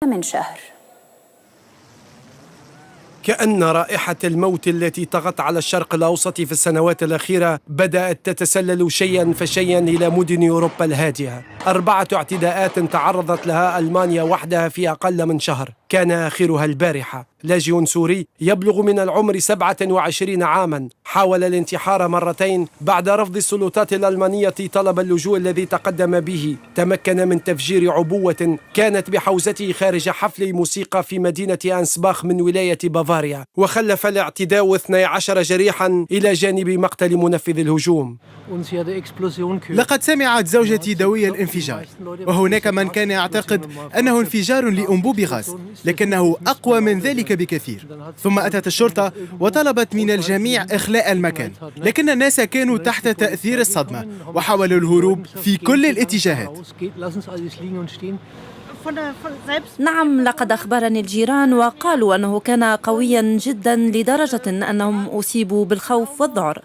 من شهر. كأن رائحة الموت التي طغت على الشرق الأوسط في السنوات الأخيرة بدأت تتسلل شيئا فشيئا إلى مدن أوروبا الهادئة. 4 اعتداءات تعرضت لها ألمانيا وحدها في أقل من شهر، كان آخرها البارحة. لاجئ سوري يبلغ من العمر 27 عاما حاول الانتحار مرتين بعد رفض السلطات الألمانية طلب اللجوء الذي تقدم به. تمكن من تفجير عبوة كانت بحوزته خارج حفل موسيقى في مدينة أنسباخ من ولاية بافاريا، وخلف الاعتداء 12 جريحا إلى جانب مقتل منفذ الهجوم. لقد سمعت زوجتي دوي الانفجار، وهناك من كان يعتقد أنه انفجار لأنبوب غاز، لكنه أقوى من ذلك بكثير. ثم أتت الشرطة وطلبت من الجميع إخلاء المكان، لكن الناس كانوا تحت تأثير الصدمة وحاولوا الهروب في كل الاتجاهات. نعم، لقد أخبرني الجيران وقالوا أنه كان قويا جدا لدرجة أنهم أصيبوا بالخوف والذعر.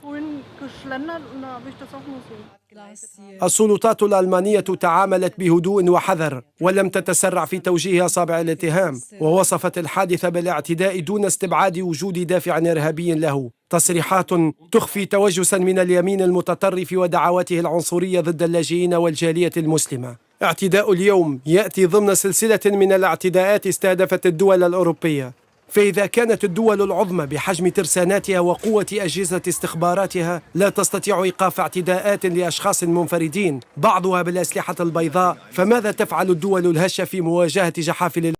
السلطات الألمانية تعاملت بهدوء وحذر ولم تتسرع في توجيه أصابع الاتهام، ووصفت الحادث بالاعتداء دون استبعاد وجود دافع إرهابي له. تصريحات تخفي توجسا من اليمين المتطرف ودعواته العنصرية ضد اللاجئين والجالية المسلمة. اعتداء اليوم يأتي ضمن سلسلة من الاعتداءات استهدفت الدول الأوروبية، فإذا كانت الدول العظمى بحجم ترساناتها وقوة أجهزة استخباراتها لا تستطيع إيقاف اعتداءات لأشخاص منفردين بعضها بالأسلحة البيضاء، فماذا تفعل الدول الهشة في مواجهة جحافل